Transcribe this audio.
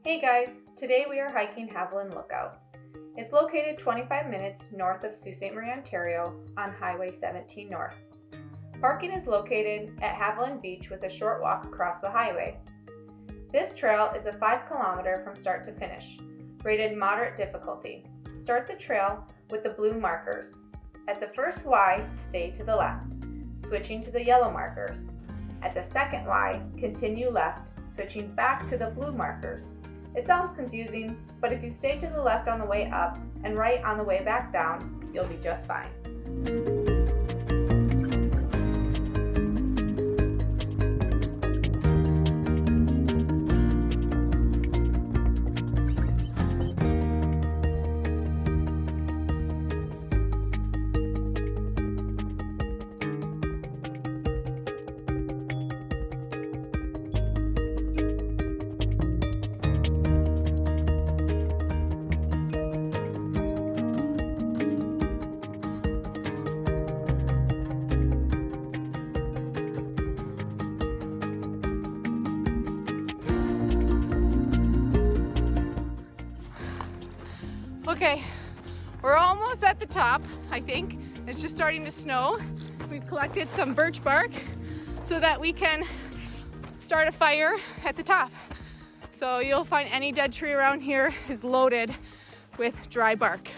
Hey guys, today we are hiking Havilland Lookout. It's located 25 minutes north of Sault Ste Marie, Ontario on Highway 17 North. Parking is located at Havilland Beach with a short walk across the highway. This trail is a 5 kilometer from start to finish, rated moderate difficulty. Start the trail with the blue markers. At the first Y, stay to the left, switching to the yellow markers. At the second Y, continue left, switching back to the blue markers. It sounds confusing, but if you stay to the left on the way up and right on the way back down, you'll be just fine. Okay, we're almost at the top, I think. It's just starting to snow. We've collected some birch bark so that we can start a fire at the top. So you'll find any dead tree around here is loaded with dry bark.